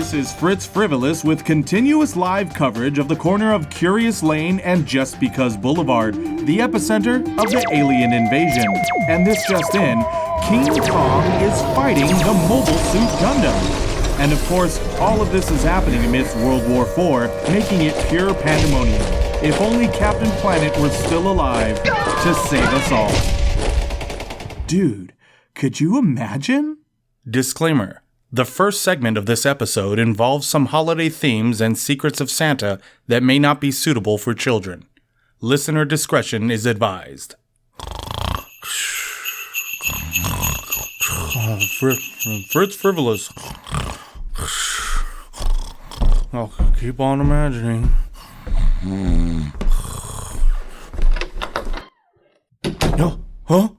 This is Fritz Frivolous with continuous live coverage of the corner of Curious Lane and Just Because Boulevard, the epicenter of the alien invasion. And this just in, King Kong is fighting the Mobile Suit Gundam. And of course, all of this is happening amidst World War IV, making it pure pandemonium. If only Captain Planet were still alive to save us all. Dude, could you imagine? Disclaimer. The first segment of this episode involves some holiday themes and secrets of Santa that may not be suitable for children. Listener discretion is advised. Fritz Frivolous. I'll keep on imagining. No, huh?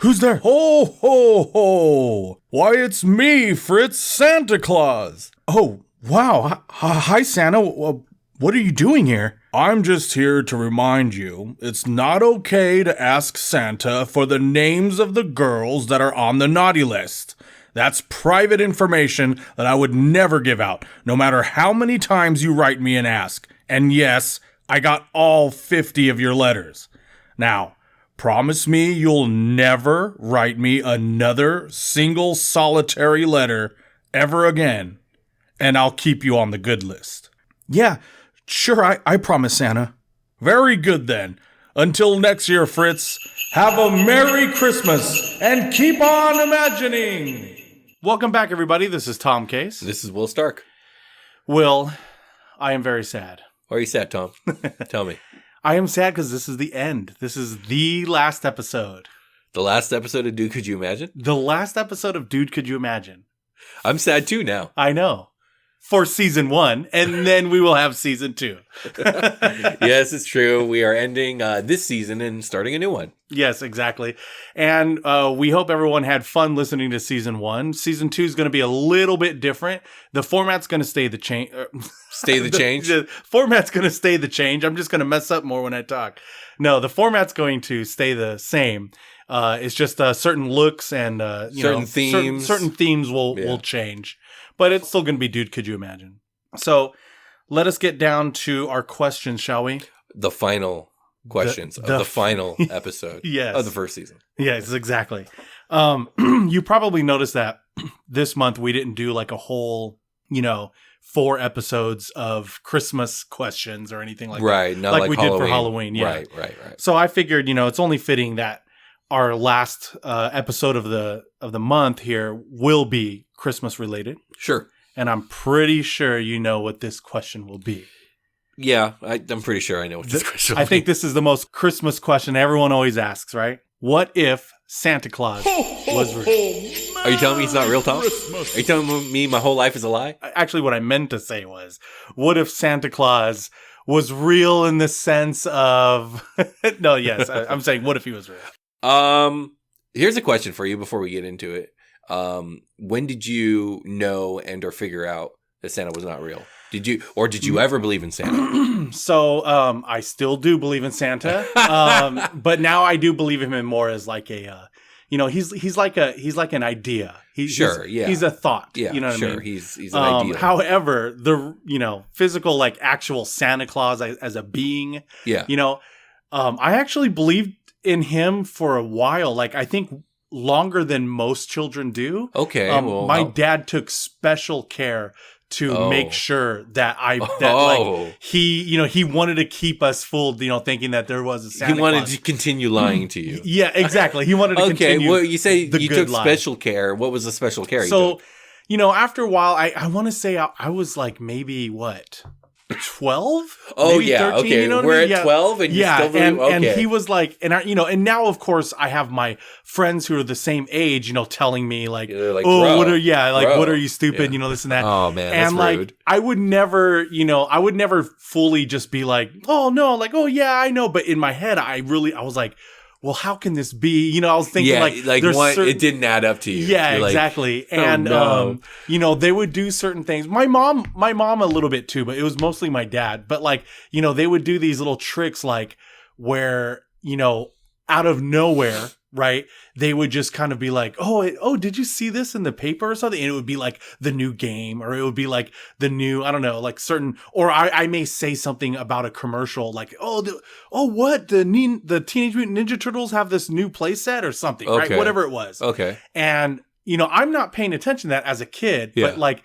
Who's there? Ho, ho, ho! Why, it's me, Fritz, Santa Claus! Oh, wow. Hi, Santa. What are you doing here? I'm just here to remind you, it's not okay to ask Santa for the names of the girls that are on the naughty list. That's private information that I would never give out, no matter how many times you write me and ask. And yes, I got all 50 of your letters. Now, promise me you'll never write me another single solitary letter ever again, and I'll keep you on the good list. Yeah, sure, I promise, Santa. Very good then. Until next year, Fritz, have a Merry Christmas and keep on imagining. Welcome back, everybody. This is Tom Case. This is Will Stark. Will, I am very sad. Why are you sad, Tom? Tell me. I am sad because this is the end. This is the last episode. The last episode of Dude, Could You Imagine? The last episode of Dude, Could You Imagine? I'm sad too now. I know. For season 1, and then we will have season 2. Yes, it's true. We are ending this season and starting a new one. Yes, exactly. And we hope everyone had fun listening to season 1. Season 2 is going to be a little bit different. The format's going to stay the change. Stay the change? The format's going to stay the change. I'm just going to mess up more when I talk. No, the format's going to stay the same. It's just certain looks and certain themes. Certain themes will change. But it's still going to be Dude, Could You Imagine? So let us get down to our questions, shall we? The final questions of the final episode of the first season. Yes, exactly. You probably noticed that this month we didn't do like a whole, 4 episodes of Christmas questions or anything like that. Right. Not like we Halloween. did for Halloween. Yeah. Right. So I figured, it's only fitting that our last episode of the month here will be Christmas related. Sure. And I'm pretty sure you know what this question will be. Yeah, I'm pretty sure I know what this question will be. I think this is the most Christmas question everyone always asks, right? What if Santa Claus was real? Are you telling me he's not real, Tom? Are you telling me my whole life is a lie? Actually, what I meant to say was, what if Santa Claus was real in the sense of... No, yes, I'm saying, what if he was real? Here's a question for you before we get into it. When did you know and or figure out that Santa was not real? Did you ever believe in Santa? So, I still do believe in Santa. But now I do believe in him more as like a, he's like an idea. He's a thought. Yeah, you know what I mean? He's an idea. However, the, physical, like actual Santa Claus as a being, I actually believed in him for a while. Like, I think longer than most children do. Okay. My dad took special care to make sure that he wanted to keep us fooled, thinking that there was a Santa Claus. He wanted to continue lying to you. Yeah, exactly. He wanted to continue. Well, you say you took lie. special care. What was the special care you took? So, after a while, I want to say I was like maybe what? 12? Oh, maybe yeah. 13, okay. We're at 12 and you still believe? And he was like, and now of course I have my friends who are the same age, telling me like bro, what are you stupid, this and that. Oh man, and that's rude. I would never fully just be like, oh no, like, oh yeah, I know. But in my head, I was like, well, how can this be? I was thinking it didn't add up to you. Yeah, You're exactly. Like, oh, and they would do certain things. My mom a little bit too, but it was mostly my dad. But they would do these little tricks like where, out of nowhere, right? They would just kind of be like, oh, did you see this in the paper or something? And it would be like the new game, or it would be like the new, I don't know, like certain, or I may say something about a commercial, like, what? The Teenage Mutant Ninja Turtles have this new playset or something, right? Whatever it was. Okay. And, I'm not paying attention to that as a kid, but like,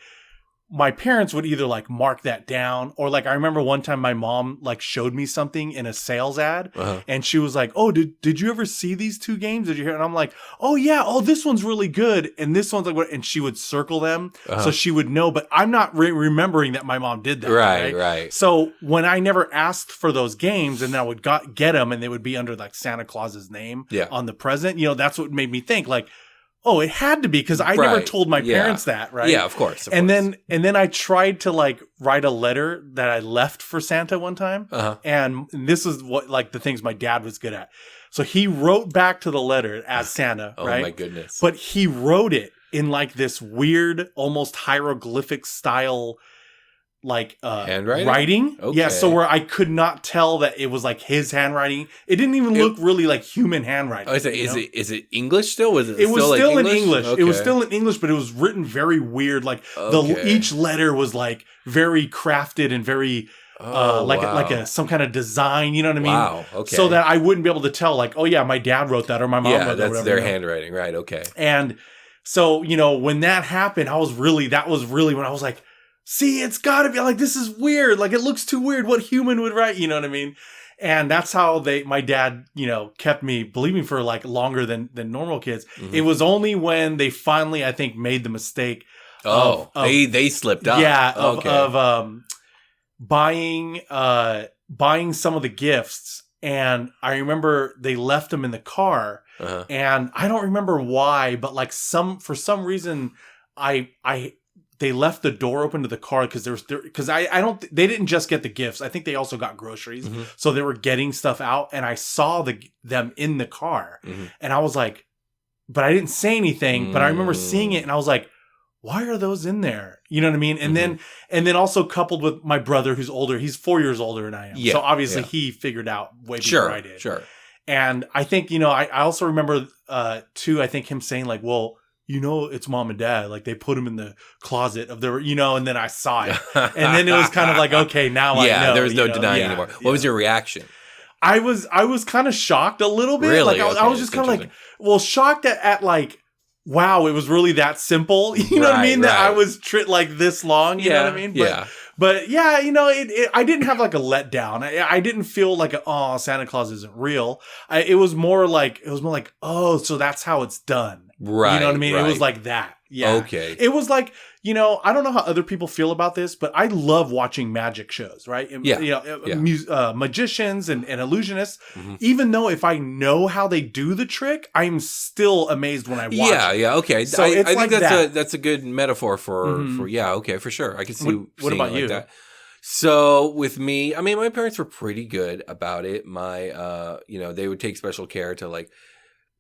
my parents would either like mark that down, or like I remember one time my mom like showed me something in a sales ad, and she was like, "Oh, did you ever see these two games? Did you hear?" And I'm like, "Oh yeah, this one's really good, and this one's like what?" And she would circle them so she would know, but I'm not remembering that my mom did that. Right. So when I never asked for those games, and then I would get them, and they would be under like Santa Claus's name on the present, that's what made me think like, oh, it had to be, because I never told my parents that, right? Yeah, of course. And then I tried to like write a letter that I left for Santa one time, and this is what like the things my dad was good at. So he wrote back to the letter as Santa, right? Oh my goodness! But he wrote it in like this weird, almost hieroglyphic style, like writing. Okay. Yeah, so where I could not tell that it was like his handwriting. It didn't even look really like human handwriting. Oh, is it English still? It was still in English. Okay. It was still in English, but it was written very weird. Like each letter was like very crafted and very like some kind of design, you know what I mean? Wow. Okay. So that I wouldn't be able to tell like, oh yeah, my dad wrote that or my mom wrote that. Yeah, that's whatever, their handwriting, right? Okay. And so, when that happened, that was really when I was like, see, it's got to be like, this is weird. Like, it looks too weird. What human would write? You know what I mean? And that's how my dad, kept me believing for like longer than normal kids. Mm-hmm. It was only when they finally, I think, made the mistake. They slipped up. Yeah. Of buying some of the gifts. And I remember they left them in the car, and I don't remember why, but like for some reason, they left the door open to the car because they didn't just get the gifts. I think they also got groceries. Mm-hmm. So they were getting stuff out, and I saw them in the car, and I was like, but I didn't say anything, but I remember seeing it, and I was like, why are those in there? You know what I mean? And then also coupled with my brother who's older, he's 4 years older than I am. Yeah, so obviously he figured out way before I did. Sure. And I think, I also remember too, I think him saying like, well, it's mom and dad. Like they put him in the closet of their, and then I saw it. And then it was kind of like, okay, now I know. There was no denying anymore. What was your reaction? I was kind of shocked a little bit. Really? Like I was just kind of like, shocked at like, wow, it was really that simple. You know what I mean? That I was like this long. You know what I mean? But yeah, I didn't have like a letdown. I didn't feel like, Santa Claus isn't real. It was more like, oh, so that's how it's done. Right. You know what I mean? It was like that. Yeah. Okay. It was like, I don't know how other people feel about this, but I love watching magic shows, right? Magicians and illusionists, even though if I know how they do the trick, I'm still amazed when I watch it. Yeah, okay. So I think like that's a good metaphor for for sure. I can see what about you? That. So with me, I mean, my parents were pretty good about it. My, they would take special care to like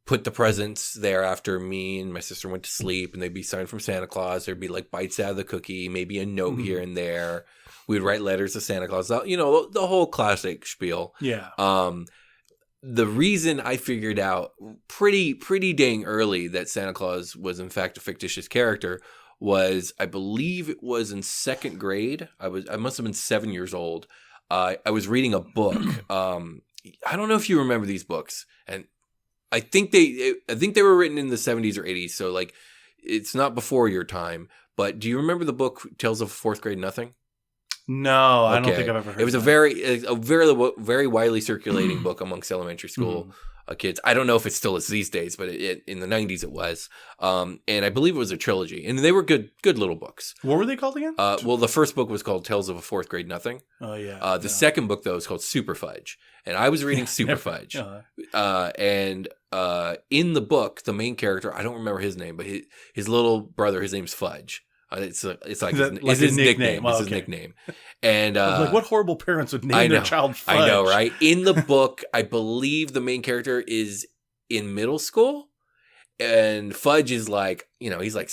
put the presents there after me and my sister went to sleep, and they'd be signed from Santa Claus. There'd be like bites out of the cookie, maybe a note here and there. We'd write letters to Santa Claus, the whole classic spiel. Yeah. The reason I figured out pretty dang early that Santa Claus was in fact a fictitious character was, I believe it was in second grade. I must have been 7 years old. I was reading a book. I don't know if you remember these books, and I think they were written in the 70s or 80s, so like it's not before your time. But do you remember the book Tales of Fourth Grade Nothing? No, I don't think I've ever heard. It was a very widely circulating book amongst elementary school kids. I don't know if it still is these days, but in the 90s it was. And I believe it was a trilogy, and they were good little books. What were they called again? Well, the first book was called Tales of a Fourth Grade Nothing. Oh yeah. The second book though is called Super Fudge, and I was reading Super Fudge. And in the book, the main character, I don't remember his name, but his little brother, his name's Fudge. It's like his nickname. It's his nickname. And what horrible parents would name their child Fudge? I know, right? In the book, I believe the main character is in middle school, and Fudge is like, he's like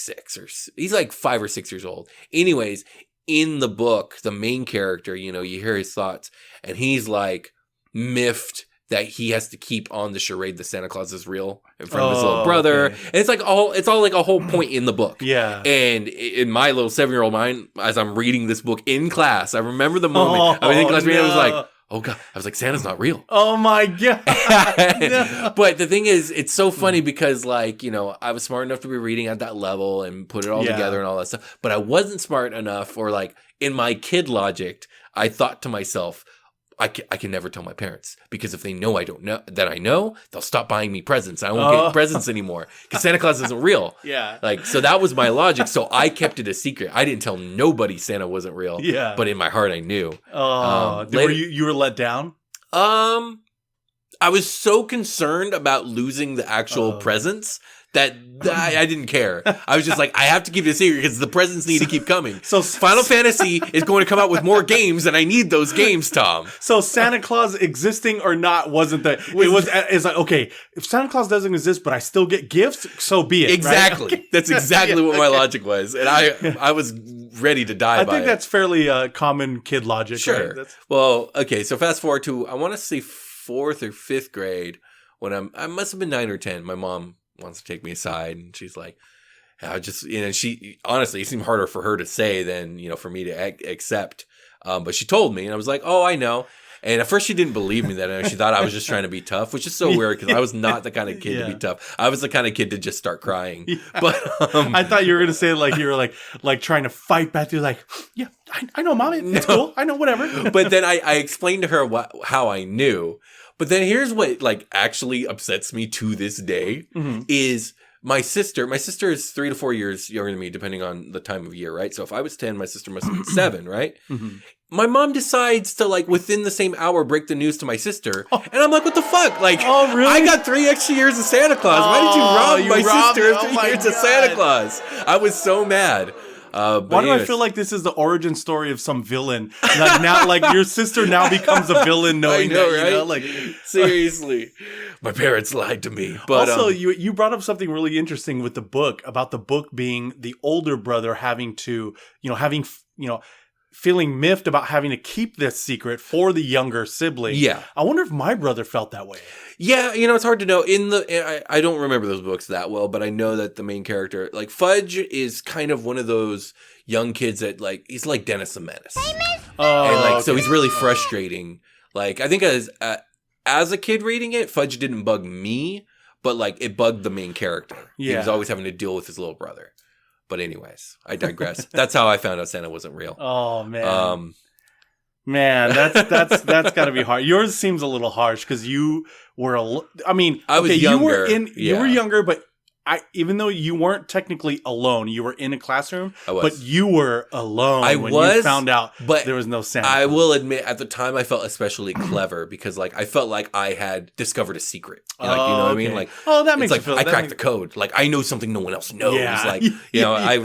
he's like 5 or 6 years old. Anyways, in the book, the main character, you hear his thoughts, and he's like miffed that he has to keep on the charade that Santa Claus is real in front of his little brother. Okay. And it's all like a whole point in the book. Yeah. And in my little 7-year-old mind, as I'm reading this book in class, I remember the moment I was in class reading, I was like, oh God, I was like, Santa's not real. Oh my God. No. But the thing is, it's so funny because like, you know, I was smart enough to be reading at that level and put it all together and all that stuff. But I wasn't smart enough, or like in my kid logic, I thought to myself, I can never tell my parents, because if they know I don't know that I know, they'll stop buying me presents. I won't get presents anymore because Santa Claus isn't real. Yeah. Like, so that was my logic. So I kept it a secret. I didn't tell nobody Santa wasn't real. Yeah. But in my heart, I knew. Were you were let down? I was so concerned about losing the actual presents that I didn't care. I was just like, I have to keep it a secret because the presents need to keep coming. So Final Fantasy is going to come out with more games, and I need those games, Tom. So Santa Claus existing or not wasn't the. It's like, okay, if Santa Claus doesn't exist, but I still get gifts, so be it. Exactly. Right? Okay. That's exactly what my logic was, and I was ready to die. I think that's fairly common kid logic. Sure. Right? Well, okay. So fast forward to, I want to say 4th or 5th grade, when I must have been 9 or 10. My mom wants to take me aside, and she's like, I just, you know, she honestly, it seemed harder for her to say than, you know, for me to accept. But she told me, and I was like, oh, I know. And at first she didn't believe me that. She thought I was just trying to be tough, which is so weird because I was not the kind of kid to be tough. I was the kind of kid to just start crying. Yeah. But I thought you were going to say like you were like trying to fight back. You're like, yeah, I know, Mom. It's cool. I know, whatever. But then I explained to her how I knew. But then here's what like actually upsets me to this day is my sister is 3 to 4 years younger than me, depending on the time of year, right? So if I was 10, my sister must have been 7, right? My mom decides to like within the same hour break the news to my sister. And I'm like, what the fuck? Like, oh, really? I got 3 extra years of Santa Claus. Why did you rob my sister of 3 years of Santa Claus? I was so mad. Why do I feel like this is the origin story of some villain? Like now, like your sister now becomes a villain, knowing that, right? You know, like seriously, my parents lied to me. But also, you brought up something really interesting with the book about the book being the older brother having to, feeling miffed about having to keep this secret for the younger sibling. Yeah, I wonder if my brother felt that way. Yeah, it's hard to know. I don't remember those books that well, but I know that the main character, like Fudge, is kind of one of those young kids that like he's like Dennis the Menace, so he's really frustrating. Like I think as a kid reading it, Fudge didn't bug me, but like it bugged the main character. Yeah. He was always having to deal with his little brother. But anyways, I digress. That's how I found out Santa wasn't real. Oh man. Man, that's got to be hard. Yours seems a little harsh because you were. I was younger. You were younger, but even though you weren't technically alone, you were in a classroom. I was. But you were alone you found out there was no Santa. I will admit, at the time, I felt especially clever because, like, I felt like I had discovered a secret. Like, you know what I mean? Like, that makes you feel. I cracked the code. Like, I know something no one else knows. Yeah. Like, I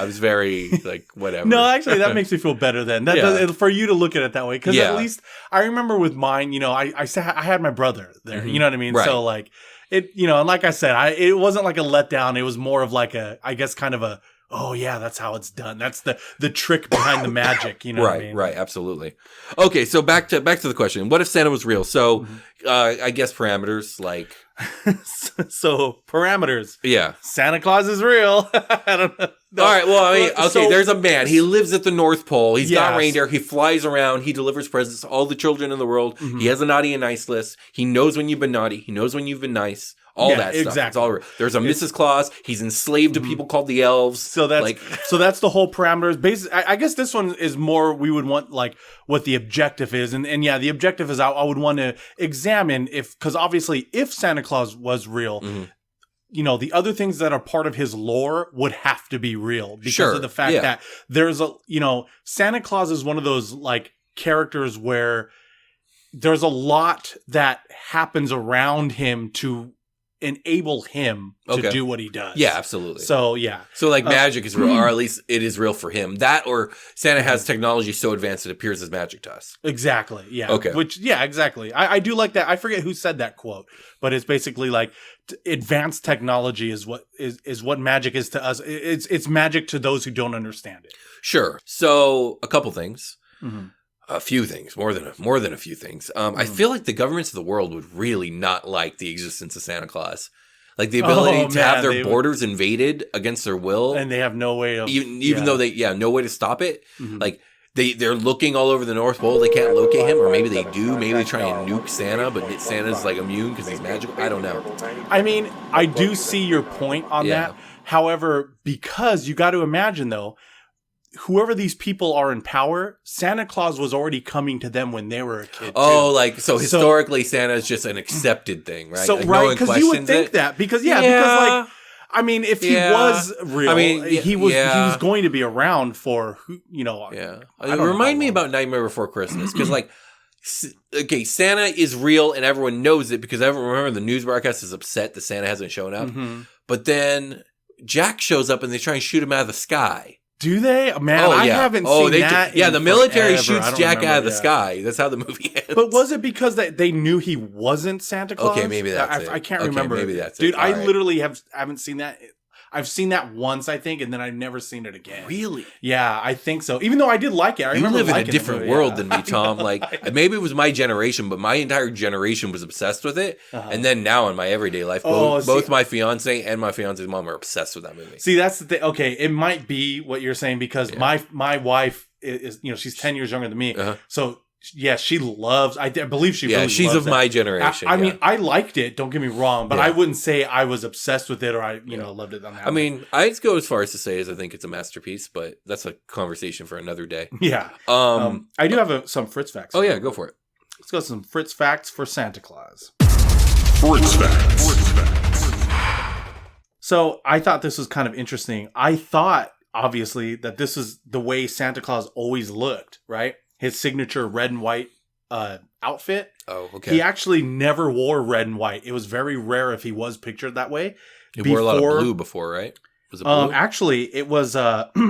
was very like whatever. No, actually, that makes me feel better then. For you to look at it that way, because at least I remember with mine, I had my brother there. You know what I mean? Right. So like. It, and like I said, it wasn't like a letdown. It was more of like I guess kind of a, oh yeah, that's how it's done. That's the trick behind the magic. You know what I mean? Right, absolutely. Okay, so back to the question. What if Santa was real? So, I guess parameters like. So parameters. Yeah. Santa Claus is real. I don't know. No. All right. Well, I mean, there's a man. He lives at the North Pole. He's got reindeer. He flies around. He delivers presents to all the children in the world. He has a naughty and nice list. He knows when you've been naughty. He knows when you've been nice. All that stuff. Exactly. It's all real. There's a Mrs. Claus. He's enslaved to people called the elves. So that's the whole parameters. Basically, I guess this one is more. We would want like what the objective is, and the objective is I would want to examine because obviously if Santa Claus was real. The other things that are part of his lore would have to be real because of the fact that there's Santa Claus is one of those like characters where there's a lot that happens around him to enable him to do what he does. Yeah, absolutely. So, yeah. So, like, magic is real, or at least it is real for him. That or Santa has technology so advanced it appears as magic to us. Exactly, yeah. Okay. Exactly. I do like that. I forget who said that quote, but it's basically like advanced technology is what magic is to us. It's magic to those who don't understand it. Sure. So, a couple things. A few things, more than a few things. I feel like the governments of the world would really not like the existence of Santa Claus. Like the ability to have their borders invaded against their will, and they have no way of even though no way to stop it. Like they're looking all over the North Pole, they can't locate him, or maybe they do. Maybe they try and nuke Santa, but Santa's like immune because he's magical. I don't know. I mean, I do see your point on that. However, because you got to imagine though, whoever these people are in power, Santa Claus was already coming to them when they were a kid. Oh, so historically, Santa is just an accepted thing, right? So right, because you would think that because like. I mean, if he was real, he was going to be around for Yeah, remind me about Nightmare Before Christmas because Santa is real and everyone knows it because everyone remember the news broadcast is upset that Santa hasn't shown up, but then Jack shows up and they try and shoot him out of the sky. Do they? Man, I haven't seen that. The military shoots Jack out of the sky. That's how the movie ends. But was it because they knew he wasn't Santa Claus? Okay, maybe that's it. I can't remember. Maybe that's it. Dude, I literally haven't seen that. I've seen that once, I think, and then I've never seen it again. Really? Yeah, I think so. Even though I did like it. I remember live in a different world than me, Tom. Like, maybe it was my generation, but my entire generation was obsessed with it. And then now in my everyday life, both my fiance and my fiance's mom are obsessed with that movie. See, that's the thing. Okay, it might be what you're saying because my wife is, she's 10 years younger than me. So... yeah, she loves. I believe she. Really she's loves of my generation. I mean, I liked it. Don't get me wrong, but I wouldn't say I was obsessed with it or I, loved it on that. I mean, I'd go as far as to say I think it's a masterpiece, but that's a conversation for another day. Yeah. I do have some Fritz facts. Oh yeah, go for it. Let's go with some Fritz facts for Santa Claus. Fritz facts. So I thought this was kind of interesting. I thought obviously that this is the way Santa Claus always looked, right? His signature red and white outfit. Oh, okay. He actually never wore red and white. It was very rare if he was pictured that way. He wore a lot of blue before, right? Was it blue? Actually, it was.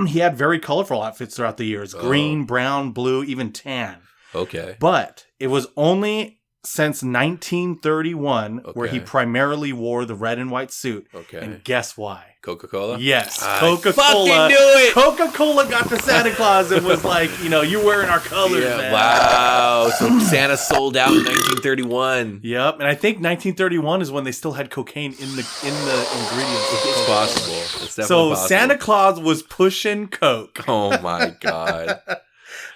He had very colorful outfits throughout the years: green, brown, blue, even tan. Okay. But it was only since 1931 where he primarily wore the red and white suit. Okay. And guess why? Coca-Cola? Yes. Coca-Cola. Fucking knew it. Coca-Cola got to Santa Claus and was like, you're wearing our colors, man. Wow. So Santa sold out in 1931. Yep. And I think 1931 is when they still had cocaine in the ingredients. It's possible. It's definitely possible. So Santa Claus was pushing Coke. Oh my God.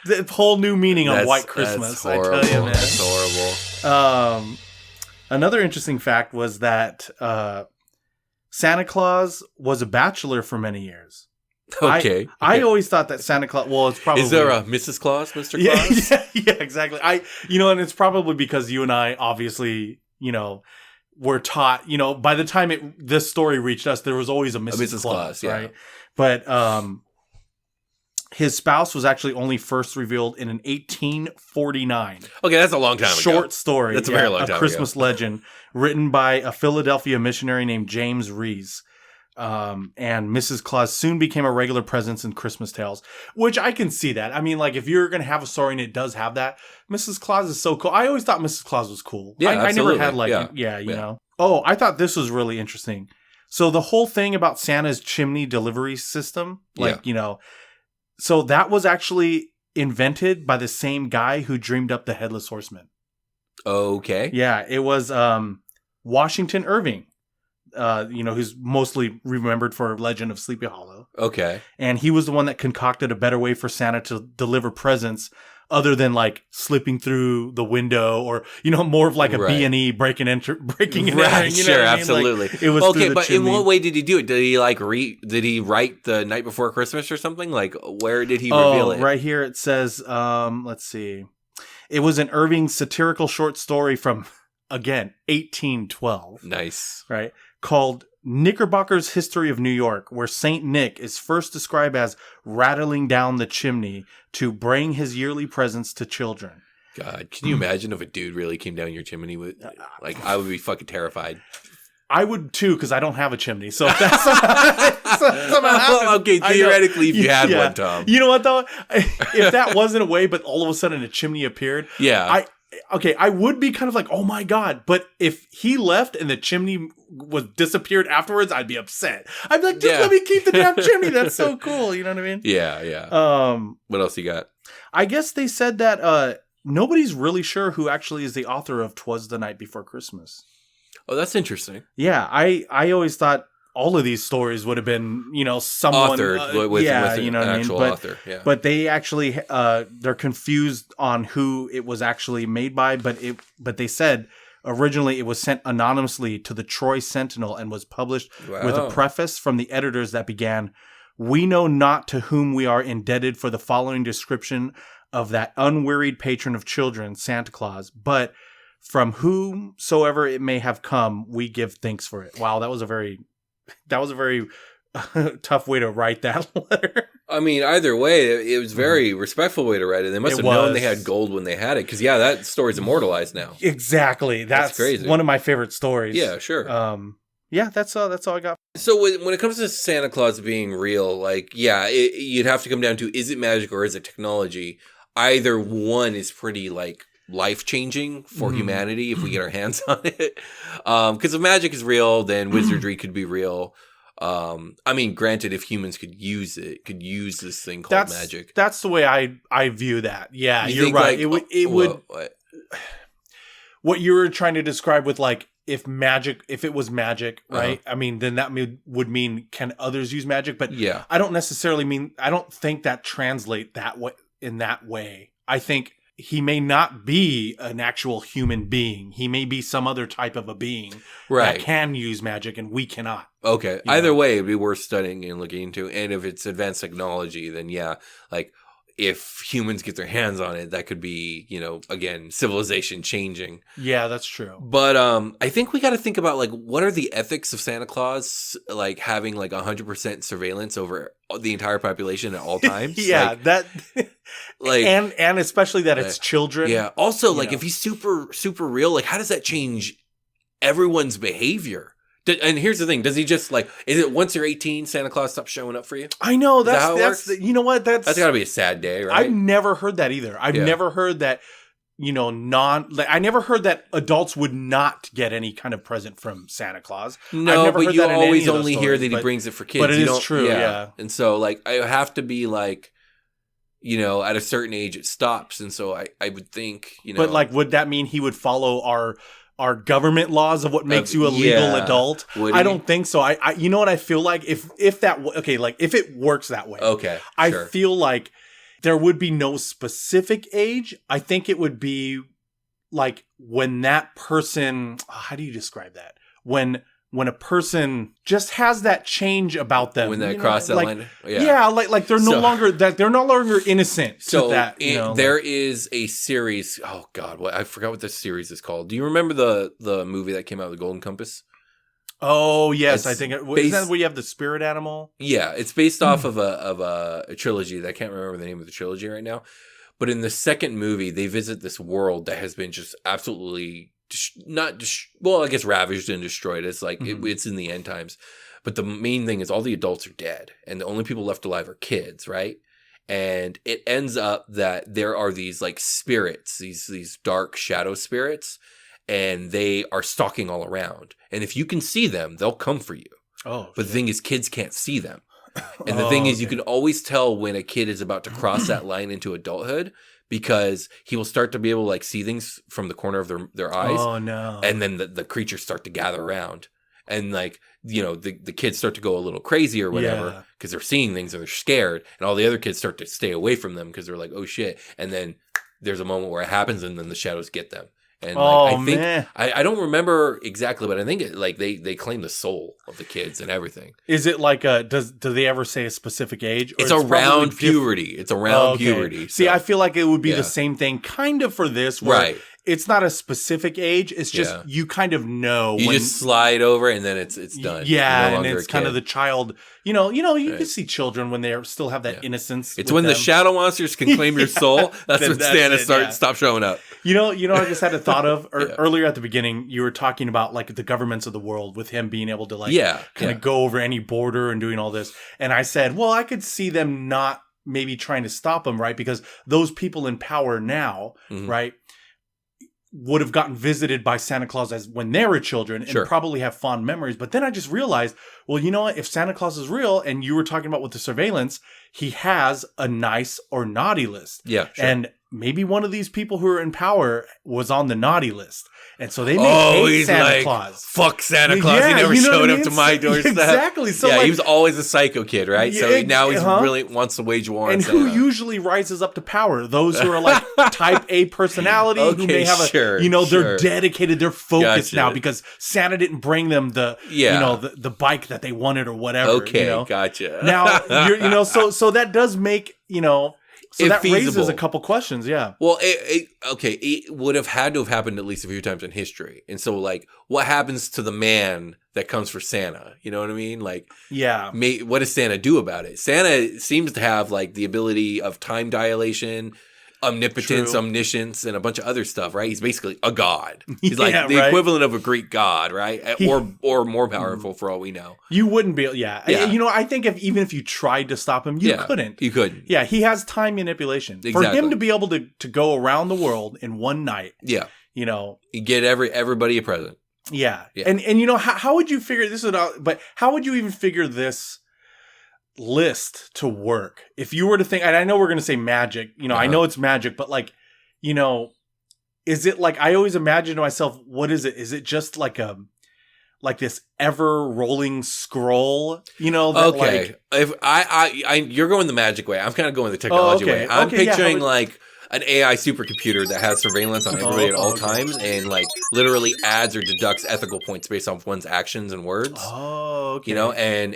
The whole new meaning on White Christmas. I tell you, man. That's horrible. Another interesting fact was that Santa Claus was a bachelor for many years. Okay. I always thought that Santa Claus. Well, it's probably. Is there a Mrs. Claus, Mr. Claus? Yeah, exactly. And it's probably because you and I obviously, were taught. By the time this story reached us, there was always a Mrs. Claus, right? But his spouse was actually only first revealed in an 1849. Okay, that's a long time ago. Short story. That's a very long time ago. A Christmas legend written by a Philadelphia missionary named James Rees. And Mrs. Claus soon became a regular presence in Christmas tales, which I can see that. I mean, like, if you're going to have a story and it does have that, Mrs. Claus is so cool. I always thought Mrs. Claus was cool. Yeah, I never had, know. Oh, I thought this was really interesting. So the whole thing about Santa's chimney delivery system, so that was actually invented by the same guy who dreamed up the Headless Horseman. Okay. Yeah, it was Washington Irving, who's mostly remembered for Legend of Sleepy Hollow. Okay. And he was the one that concocted a better way for Santa to deliver presents other than like slipping through the window or, more of like a B&E breaking and entering. Sure, absolutely. Like, it was okay, but chimney. In what way did he do it? Did he did he write The Night Before Christmas or something? Like, where did he reveal it? Right here it says, let's see. It was an Irving satirical short story from, again, 1812. Nice. Right? Called Knickerbocker's History of New York, where Saint Nick is first described as rattling down the chimney to bring his yearly presents to children. God, can you imagine if a dude really came down your chimney with, I would be fucking terrified. I would too, because I don't have a chimney. So if that's somehow happens, okay, theoretically, if you had one, Tom. You know what though? If that wasn't a way, but all of a sudden a chimney appeared, okay, I would be kind of like, oh my God. But if he left and the chimney was disappeared afterwards, I'd be upset. I'd be like, just let me keep the damn chimney. That's so cool. You know what I mean? Yeah. What else you got? I guess they said that nobody's really sure who actually is the author of 'Twas the Night Before Christmas. Oh, that's interesting. Yeah, I always thought all of these stories would have been, someone authored with you know an what I actual mean? author. Yeah. But they actually they're confused on who it was actually made by. But they said originally it was sent anonymously to the Troy Sentinel and was published with a preface from the editors that began, "We know not to whom we are indebted for the following description of that unwearied patron of children, Santa Claus, but from whomsoever it may have come, we give thanks for it." Wow, that was a very tough way to write that letter. I mean, either way, it was a very respectful way to write it. They must have known they had gold when they had it. Because, that story's immortalized now. Exactly. That's crazy. One of my favorite stories. Yeah, sure. That's all I got. So when it comes to Santa Claus being real, you'd have to come down to, is it magic or is it technology? Either one is pretty, life-changing for humanity if we get our hands on it. Because if magic is real, then wizardry could be real. Granted, if humans could use this thing called magic. That's the way I view that. Yeah, you're right. It would. What you were trying to describe with if it was magic, right? I mean, then that would mean, can others use magic? But I don't think that translate that way in that way. I think he may not be an actual human being. He may be some other type of a being that can use magic and we cannot. Okay. Either way, it'd be worth studying and looking into. And if it's advanced technology, then if humans get their hands on it, that could be, again, civilization changing. Yeah, that's true. But I think we got to think about what are the ethics of Santa Claus, having 100% surveillance over the entire population at all times. That and especially that it's children. Yeah. Also, if he's super super real, how does that change everyone's behavior? And here's the thing: does he just is it once you're 18, Santa Claus stops showing up for you? I know that's you know what that's got to be a sad day, right? I've never heard that either. I've never heard that. I never heard that adults would not get any kind of present from Santa Claus. No, I've never but heard you that always only hear that he brings it for kids. But it is true, yeah. And so, I have to be at a certain age it stops, and so I would think, But would that mean he would follow our government laws of what makes you a legal adult? I don't think so. I you know what I feel like if it works that way. Okay. I feel like there would be no specific age. I think it would be when that person, how do you describe that? When a person just has that change about them. When they cross that line. Yeah. They're no longer innocent. So that, there is a series. Oh God, I forgot what this series is called. Do you remember the movie that came out, The Golden Compass? Oh yes, I think isn't that where you have the spirit animal? Yeah, it's based off of a trilogy that I can't remember the name of the trilogy right now. But in the second movie, they visit this world that has been just absolutely ravaged and destroyed. It's it's in the end times. But the main thing is all the adults are dead, and the only people left alive are kids, right? And it ends up that there are these spirits, these dark shadow spirits, and they are stalking all around. And if you can see them, they'll come for you. Oh, but the thing is, kids can't see them. And the thing is, you can always tell when a kid is about to cross that line into adulthood, because he will start to be able to see things from the corner of their eyes. Oh no. And then the creatures start to gather around. And the kids start to go a little crazy or whatever because they're seeing things and they're scared. And all the other kids start to stay away from them because they're like, oh shit. And then there's a moment where it happens and then the shadows get them. And I think I don't remember exactly, but I think they claim the soul of the kids and everything. Is it do they ever say a specific age? Or it's around puberty. It's around puberty. See, I feel like it would be the same thing kind of for this, where it's not a specific age. It's just you kind of know. You just slide over and then it's done. Yeah, no, and it's kind of the child. You can see children when they still have that innocence. It's when the shadow monsters can claim your soul. That's when Santa stop showing up. I just had a thought of earlier at the beginning. You were talking about the governments of the world with him being able to kind of go over any border and doing all this. And I said, well, I could see them not maybe trying to stop him, right? Because those people in power now, right? would have gotten visited by Santa Claus as when they were children and probably have fond memories. But then I just realized, well, you know what? If Santa Claus is real, and you were talking about with the surveillance, he has a nice or naughty list. Yeah, sure. And maybe one of these people who are in power was on the naughty list. And so they may hate Santa Claus. Fuck Santa Claus. He never showed up to my doorstep. Exactly. So he was always a psycho kid, right? So now he really wants to wage war on Santa. And who usually rises up to power? Those who are like type A personality, who may have they're dedicated, they're focused now because Santa didn't bring them the bike that they wanted or whatever. Okay, gotcha. Now, so that does make, so that feasible. Raises a couple questions, yeah. Well, it would have had to have happened at least a few times in history. And so, like, what happens to the man that comes for Santa? You know what I mean? Like, what does Santa do about it? Santa seems to have, like, the ability of time dilation, omnipotence, omniscience, and a bunch of other stuff, right? He's basically a god. He's like the equivalent of a Greek god, right? Or more powerful for all we know. You wouldn't be, I think even if you tried to stop him, you couldn't. You couldn't. Yeah, he has time manipulation. Exactly. For him to be able to go around the world in one night. Yeah. You get everybody a present. Yeah. And how would you figure this out? But how would you even figure this list to work if you were to think, and I know we're going to say magic, I know it's magic, but like, is it like, I always imagine to myself, what is it? Is it just like this ever rolling scroll, okay. If you're going the magic way, I'm kind of going the technology way. I'm picturing like an AI supercomputer that has surveillance on everybody at all times and like literally adds or deducts ethical points based on one's actions and words. Oh, okay.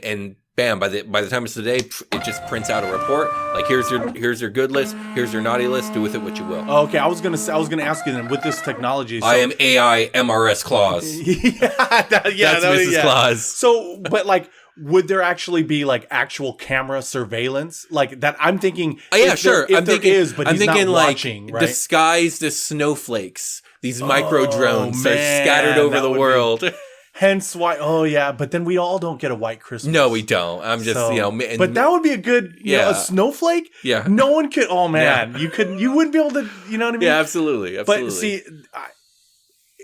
And bam, by the time it's today, it just prints out a report. Like here's your good list, here's your naughty list. Do with it what you will. Okay, I was gonna ask you then with this technology. I am AI MRS Claus. That's Mrs. Claus. So, but like, would there actually be like actual camera surveillance like that? I'm thinking. I'm thinking not watching, like right? disguised as snowflakes. These micro drones are scattered over the world. Hence why, but then we all don't get a white Christmas. No, we don't. I'm just, but that would be a good, a snowflake. Yeah. No one could, you wouldn't be able to, you know what I mean? Yeah, absolutely. But see,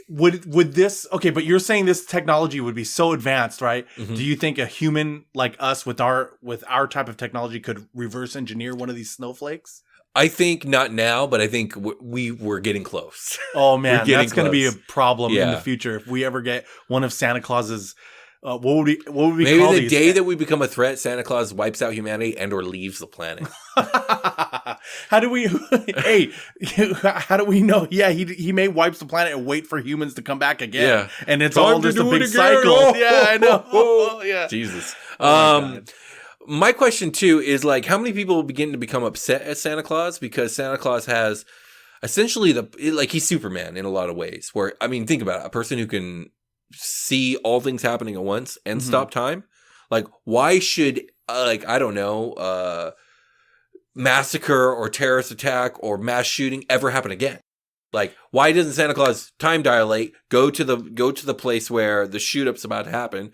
would this, but you're saying this technology would be so advanced, right? Mm-hmm. Do you think a human like us with our type of technology could reverse engineer one of these snowflakes? I think not now, but I think we're getting close. Oh man, that's going to be a problem in the future if we ever get one of Santa Claus's. What would we maybe call the these? Day that we become a threat, Santa Claus wipes out humanity and or leaves the planet. How do we? How do we know? Yeah, he may wipes the planet and wait for humans to come back again. Yeah, and it's all just a big cycle. Yeah, I know. Yeah, Jesus. My question, too, is, like, how many people begin to become upset at Santa Claus? Because Santa Claus has essentially he's Superman in a lot of ways. Where, I mean, think about it. A person who can see all things happening at once and stop time. Like, why should, massacre or terrorist attack or mass shooting ever happen again? Like, why doesn't Santa Claus time dilate, go to the place where the shoot-up's about to happen,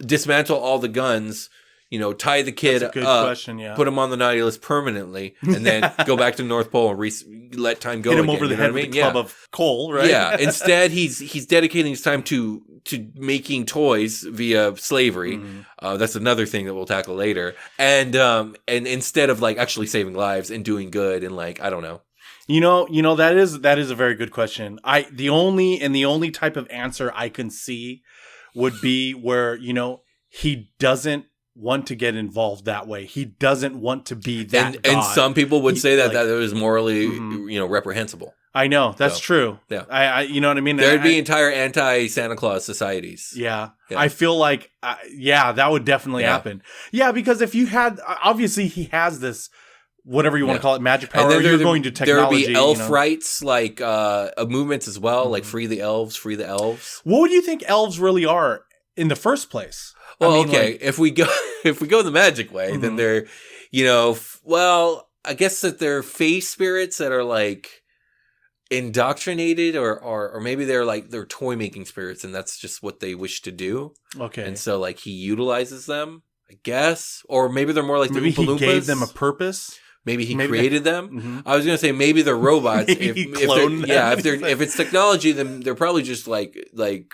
dismantle all the guns, tie the kid up, put him on the naughty list permanently, and then go back to North Pole and let time go. Hit him again, over the head with a club of coal, right? Yeah. Instead, he's dedicating his time to making toys via slavery. Mm-hmm. That's another thing that we'll tackle later. And instead of like actually saving lives and doing good and like, I don't know. That is a very good question. The only type of answer I can see would be where, he doesn't want to get involved that way. He doesn't want to be that God. And some people would say that it was morally, reprehensible. I know. That's true. Yeah. I you know what I mean? There'd be entire anti-Santa Claus societies. Yeah. I feel like, that would definitely happen. Yeah, because if you had, obviously he has this, whatever you want to call it, magic power, or you're going to technology. There would be elf rights, like movements as well, like free the elves. What would you think elves really are in the first place? Well, if we go the magic way, then they're, I guess that they're fae spirits that are like indoctrinated or maybe they're toy making spirits and that's just what they wish to do. Okay. And so like he utilizes them, I guess, or maybe they're more like maybe the Oompa Loompas. He gave them a purpose. maybe he created them. Mm-hmm. I was going to say maybe they're robots. If it's technology, then they're probably just like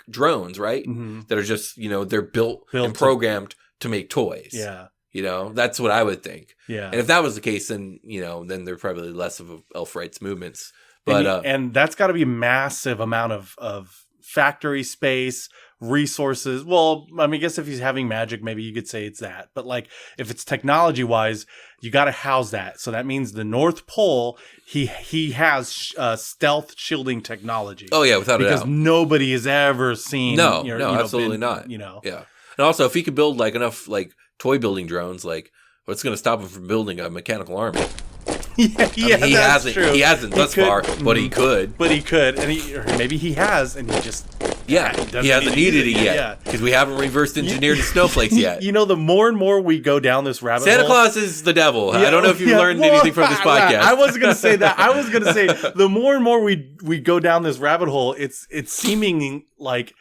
drones, right? Mm-hmm. That are just, they're built and programmed to make toys. Yeah. That's what I would think. Yeah. And if that was the case, then, then there's probably less of elf rights movements. But and that's got to be a massive amount of factory space, resources. Well, I mean, I guess if he's having magic, maybe you could say it's that. But like, if it's technology wise, you got to house that. So that means the North Pole, he has stealth shielding technology. Oh yeah, without a doubt. Because nobody has ever seen. No, absolutely not. Yeah, and also if he could build like enough like toy building drones, like what's going to stop him from building a mechanical army? He hasn't. True. He hasn't thus far, but he could. But he could, and maybe he has, and he just he hasn't needed it yet because we haven't reverse engineered the snowflakes yet. The more and more we go down this rabbit hole, Santa Claus is the devil. I don't know if you've learned anything from this podcast. I wasn't going to say that. I was going to say the more and more we go down this rabbit hole, it's seeming like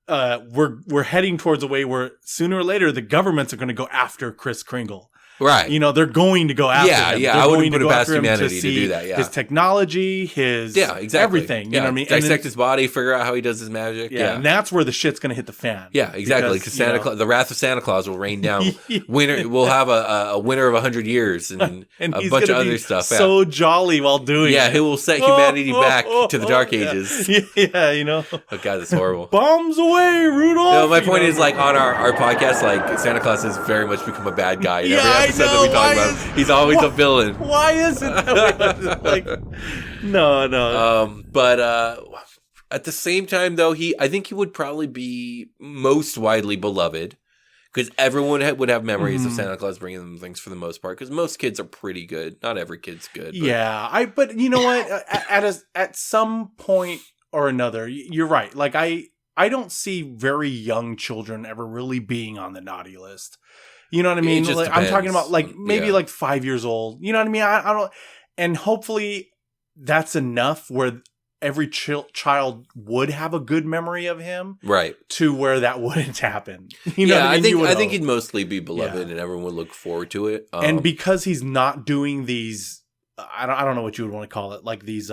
we're heading towards a way where sooner or later the governments are going to go after Kris Kringle. Right. They're going to go after him. Yeah, I wouldn't put it past humanity to do that, his technology, his everything. You know what I mean? Dissect his body, figure out how he does his magic. Yeah. And that's where the shit's going to hit the fan. Yeah, exactly. Because the wrath of Santa Claus will rain down. We'll have a winter of 100red years and a bunch of other stuff. So jolly while doing it. Yeah, he will set humanity back to the Dark Ages. Yeah, Oh, God, that's horrible. Bombs away, Rudolph! My point is, like, on our podcast, like, Santa Claus has very much become a bad guy. That we talk about. He's always a villain. Why is it that way? No. But at the same time, though, I think he would probably be most widely beloved because everyone would have memories of Santa Claus bringing them things for the most part. Because most kids are pretty good. Not every kid's good. But. Yeah, but you know what? At some point or another, you're right. Like I don't see very young children ever really being on the naughty list. You know what I mean? Like, I'm talking about like maybe like 5 years old. You know what I mean? I don't. And hopefully that's enough where every child would have a good memory of him, right? To where that wouldn't happen. You know what I mean? I think he'd mostly be beloved, and everyone would look forward to it. And because he's not doing these, I don't know what you would want to call it, like these,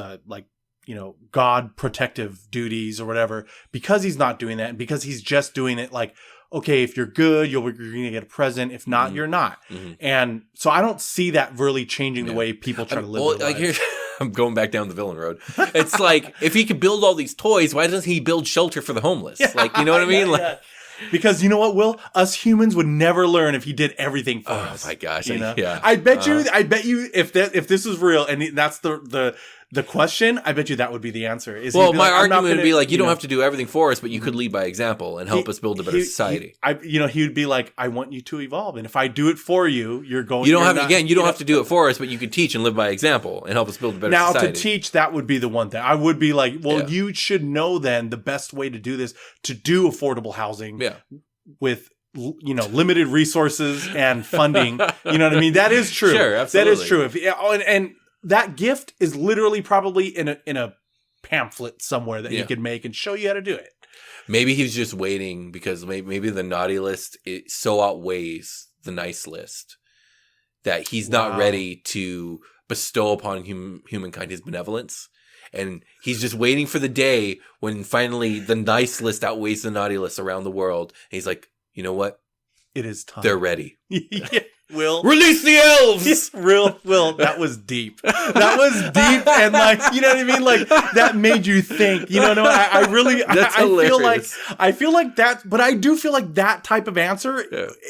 God protective duties or whatever. Because he's not doing that, and because he's just doing it like. Okay, if you're good, you're going to get a present. If not, you're not. Mm-hmm. And so I don't see that really changing the way people try to live their lives. I'm going back down the villain road. It's like, if he could build all these toys, why doesn't he build shelter for the homeless? Like, you know what I mean? Because you know what, Will? Us humans would never learn if he did everything for us. Oh my gosh. I bet you if this is real and that's the question, I bet you that would be the answer. My argument would be like, you don't have to do everything for us, but you could lead by example and help us build a better society. He would be like, I want you to evolve. And if I do it for you, you're going You don't have to do it for us, but you can teach and live by example and help us build a better society. Now, to teach, that would be the one thing. I would be like, you should know then the best way to do this, to do affordable housing with limited resources and funding. You know what I mean? That is true. Sure, absolutely. That is true. And that gift is literally probably in a pamphlet somewhere that he could make and show you how to do it. Maybe he's just waiting because maybe the naughty list so outweighs the nice list that he's not ready to bestow upon humankind his benevolence. And he's just waiting for the day when finally the nice list outweighs the naughty list around the world. And he's like, you know what? It is time. They're ready. Will. Release the elves! Will, that was deep. That was deep and like, you know what I mean? Like, that made you think. You know what I really, That's hilarious. I feel like that, but I do feel like that type of answer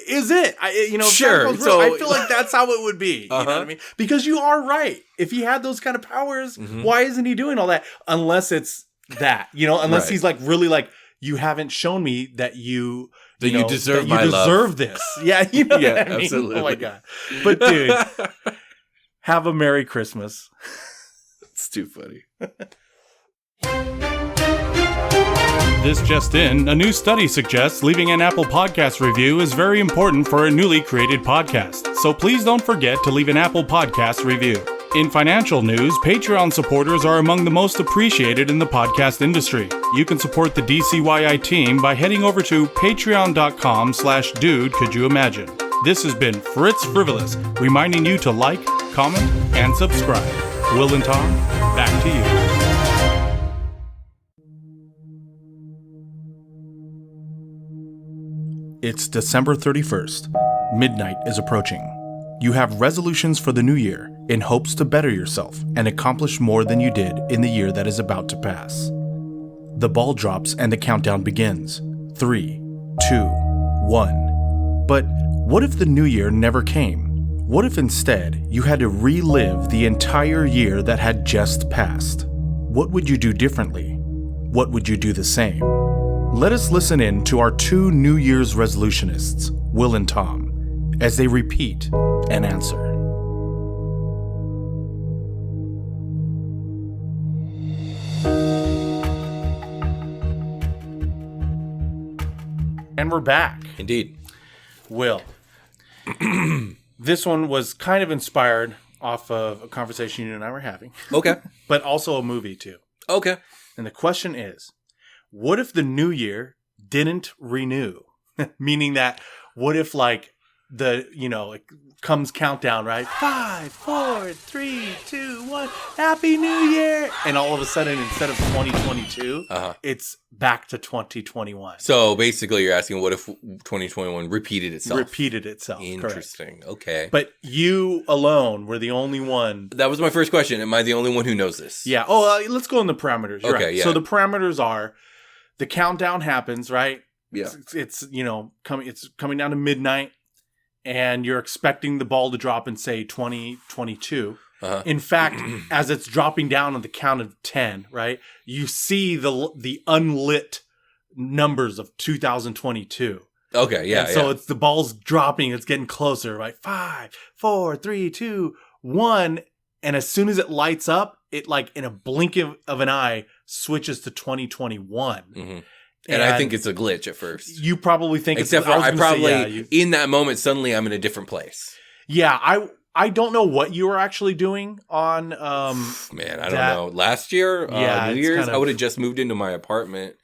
is it. Sure. So, I feel like that's how it would be. You know what I mean? Because you are right. If he had those kind of powers, why isn't he doing all that? Unless it's that, unless he's like, really like, you haven't shown me that you deserve my love. You deserve this. Yeah, what I mean? Absolutely. Oh my God. But dude, have a Merry Christmas. It's too funny. This just in, a new study suggests leaving an Apple Podcast review is very important for a newly created podcast. So please don't forget to leave an Apple Podcast review. In financial news, Patreon supporters are among the most appreciated in the podcast industry. You can support the DCYI team by heading over to patreon.com/dude could you imagine. This has been Fritz Frivolous, reminding you to like, comment, and subscribe. Will and Tom, back to you. It's December 31st. Midnight is approaching. You have resolutions for the new year in hopes to better yourself and accomplish more than you did in the year that is about to pass. The ball drops and the countdown begins. 3, 2, 1. But what if the new year never came? What if instead you had to relive the entire year that had just passed? What would you do differently? What would you do the same? Let us listen in to our two New Year's resolutionists, Will and Tom, as they repeat and answer. And we're back. Indeed. Will. This one was kind of inspired off of a conversation you and I were having. Okay. But also a movie too. Okay. And the question is, what if the new year didn't renew? Meaning that, what if like it comes countdown, right? 5, 4, 3, 2, 1, Happy New Year! And all of a sudden, instead of 2022, it's back to 2021. So basically, you're asking, what if 2021 repeated itself? Interesting. Correct. Okay. But you alone were the only one. That was my first question. Am I the only one who knows this? Yeah. Oh, let's go in the parameters. You're okay. right. Yeah. So the parameters are, the countdown happens, right? Yeah. It's coming down to midnight. And you're expecting the ball to drop in, say, 2022. In fact, as it's dropping down on the count of 10, right, you see the unlit numbers of 2022. Okay, yeah. And so it's the ball's dropping. It's getting closer, right? 5, 4, 3, 2, 1. And as soon as it lights up, it like in a blink of an eye switches to 2021. Mm-hmm. And I think it's a glitch at first. You probably think Except it's... for I probably, in that moment, suddenly I'm in a different place. Yeah, I don't know what you were actually doing on... Man, I don't know. Last year, New Year's, I would have just moved into my apartment.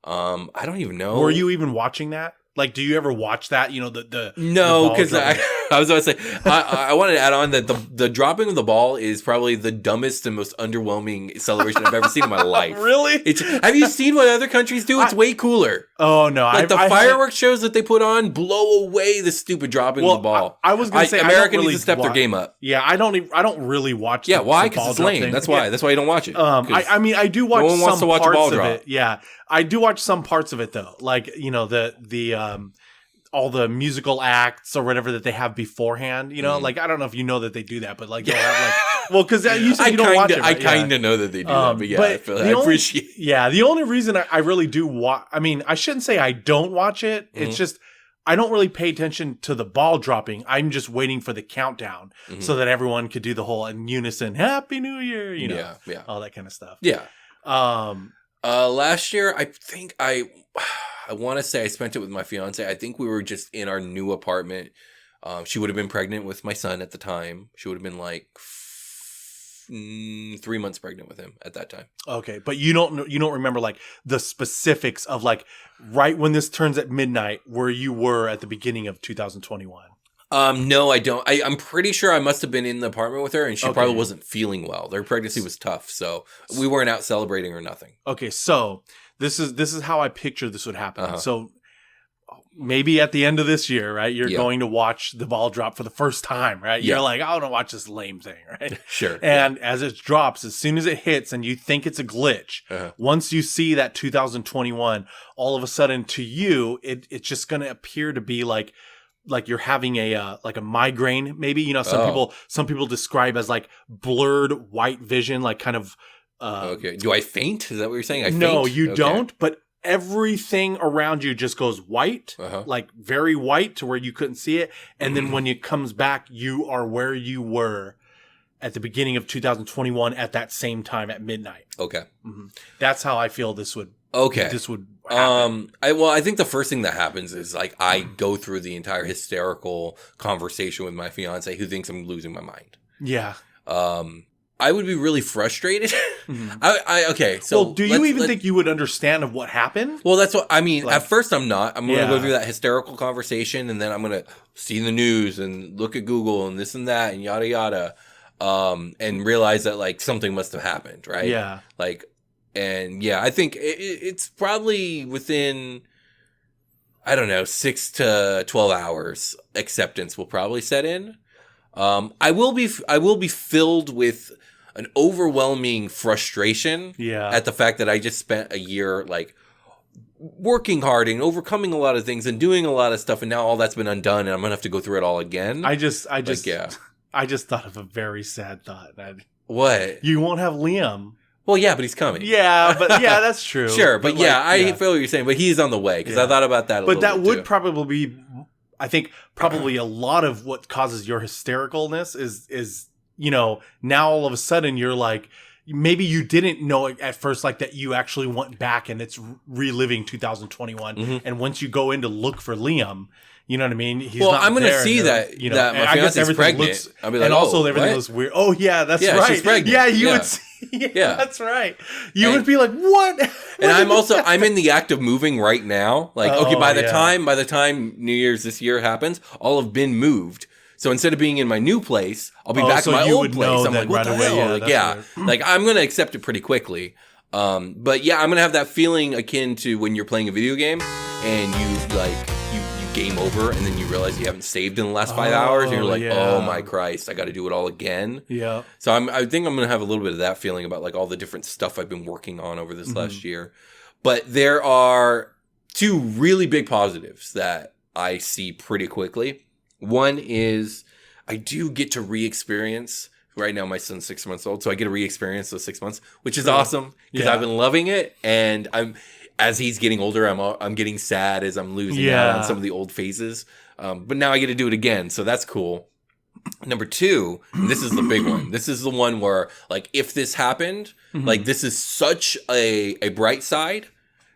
I don't even know. Were you even watching that? Like, do you ever watch that? You know, No, because I was about to say, I wanted to add on that the dropping of the ball is probably the dumbest and most underwhelming celebration I've ever seen in my life. Really? Have you seen what other countries do? It's way cooler. Oh, no. Like the fireworks shows that they put on blow away the stupid dropping of the ball. I was going to say, America needs to step their game up. Yeah, I don't really watch. Yeah, why? Because it's lame. That's why. That's why you don't watch it. I mean, I do watch. No one wants to watch a ball drop. It. Yeah, I do watch some parts of it though. Like the all the musical acts or whatever that they have beforehand, like, I don't know if you know that they do that, but like, they'll have like, well, cause you said you don't watch it. Right? I kind of know that they do that, but yeah, I appreciate it. Yeah. The only reason I really do watch, I mean, I shouldn't say I don't watch it. Mm-hmm. It's just, I don't really pay attention to the ball dropping. I'm just waiting for the countdown so that everyone could do the whole in unison, Happy New Year, all that kind of stuff. Yeah. Last year, I think I want to say I spent it with my fiance. I think we were just in our new apartment. She would have been pregnant with my son at the time. She would have been like 3 months pregnant with him at that time. Okay, but you don't remember like the specifics of like right when this turns at midnight where you were at the beginning of 2021. No, I don't. I'm pretty sure I must have been in the apartment with her, and she probably wasn't feeling well. Their pregnancy was tough, so we weren't out celebrating or nothing. Okay, so this is how I picture this would happen. So maybe at the end of this year, right, you're going to watch the ball drop for the first time, right? You're like, I want to watch this lame thing, right? Sure. And as it drops, as soon as it hits and you think it's a glitch, once you see that 2021, all of a sudden to you, it's just going to appear to be like you're having a migraine, maybe, some people describe as like blurred white vision, like kind of. Okay. Do I faint? Is that what you're saying? No, you don't. But everything around you just goes white, like very white to where you couldn't see it. And then when it comes back, you are where you were at the beginning of 2021 at that same time at midnight. Okay. Mm-hmm. That's how I feel this would. Okay. This would happen. I think the first thing that happens is like I go through the entire hysterical conversation with my fiance who thinks I'm losing my mind. Yeah. I would be really frustrated. Okay. So well, do you even think you would understand of what happened? Well, that's what I mean. Like, at first, I'm not. I'm going to go through that hysterical conversation, and then I'm going to see the news and look at Google and this and that and yada yada, and realize that like something must have happened, right? Yeah. Like, and yeah, I think it's probably within, I don't know, 6 to 12 hours. Acceptance will probably set in. I will be filled with an overwhelming frustration at the fact that I just spent a year like working hard and overcoming a lot of things and doing a lot of stuff, and now all that's been undone and I'm gonna have to go through it all again. I just thought of a very sad thought. What? You won't have Liam. Well, yeah, but he's coming. Yeah, but yeah, that's true. Sure, but yeah, I feel what you're saying, but he's on the way because I thought about that a little bit. But that would probably be, I think, probably a lot of what causes your hystericalness is now all of a sudden you're like, maybe you didn't know at first like that you actually went back and it's reliving 2021. And once you go in to look for Liam, you know what I mean? He's not I'm going to there, see that, that my fiance's pregnant. I'll be like, and also everything looks weird. Oh yeah, that's right. She's pregnant. Yeah, you would see. Yeah, that's right. You would be like, what? And I'm in the act of moving right now. Like, okay, by the time New Year's this year happens, I'll have been moved. So instead of being in my new place, I'll be back in my old place. I'm like, what the hell? Like I'm going to accept it pretty quickly. But yeah, I'm going to have that feeling akin to when you're playing a video game and you game over and then you realize you haven't saved in the last 5 hours and you're like, oh my Christ, I got to do it all again. Yeah. So I think I'm going to have a little bit of that feeling about like all the different stuff I've been working on over this last year. But there are two really big positives that I see pretty quickly. One is I do get to re-experience. Right now, my son's 6 months old, so I get to re-experience those 6 months, which is awesome because I've been loving it. And as he's getting older, I'm getting sad as I'm losing out on some of the old phases. But now I get to do it again, so that's cool. Number two, this is the big one. This is the one where, like, if this happened, like, this is such a bright side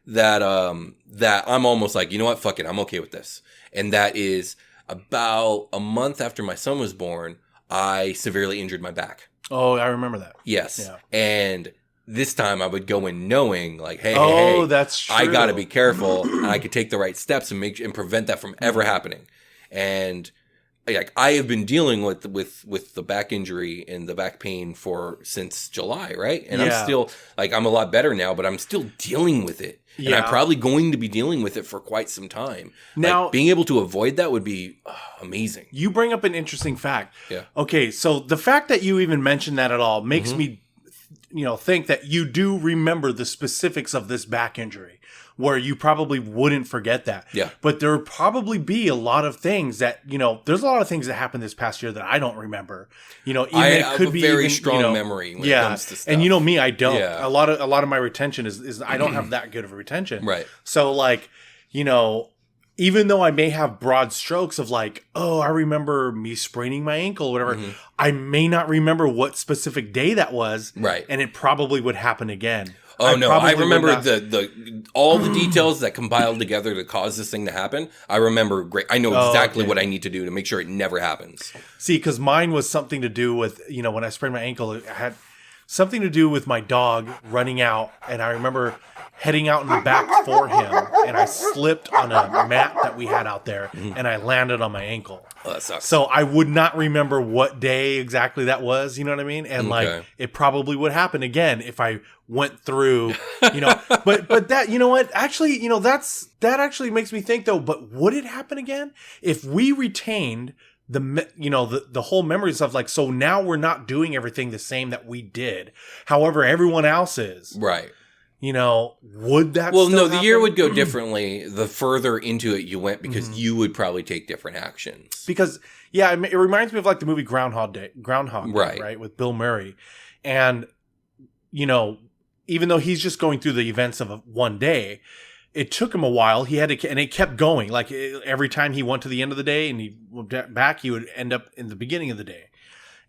that I'm almost like, you know what, fuck it, I'm okay with this. And that is about a month after my son was born, I severely injured my back. Oh, I remember that. Yes. Yeah. And this time I would go in knowing like, hey, that's true. I got to be careful and I could take the right steps and prevent that from ever happening. And like I have been dealing with the back injury and the back pain since July, right? And I'm still like, I'm a lot better now, but I'm still dealing with it. And I'm probably going to be dealing with it for quite some time. Now, like, being able to avoid that would be amazing. You bring up an interesting fact. Yeah. Okay, so the fact that you even mentioned that at all makes me, think that you do remember the specifics of this back injury, where you probably wouldn't forget that. Yeah. But there would probably be a lot of things that, there's a lot of things that happened this past year that I don't remember. I have a very strong memory when it comes to stuff. And me, I don't. Yeah. A lot of my retention is I don't have that good of a retention. Right. So like, even though I may have broad strokes of like, oh, I remember me spraining my ankle or whatever, I may not remember what specific day that was. Right. And it probably would happen again. Oh, no, I remember all the details that compiled together to cause this thing to happen. I remember great. I know exactly what I need to do to make sure it never happens. See, because mine was something to do with, when I sprained my ankle, it had something to do with my dog running out. And I remember heading out in the back for him. And I slipped on a mat that we had out there. And I landed on my ankle. Oh, that sucks. So I would not remember what day exactly that was. You know what I mean? And like, it probably would happen again if I went through, but that, what, actually, that actually makes me think though, but would it happen again if we retained the whole memory stuff? Like, so now we're not doing everything the same that we did. However, everyone else is. Right. Would that Well, no, the happen? Year would go differently the further into it you went because you would probably take different actions. Because, it reminds me of like the movie Groundhog Day, right? With Bill Murray. And, even though he's just going through the events of one day, it took him a while. He had to, and it kept going. Like every time he went to the end of the day and he went back, he would end up in the beginning of the day.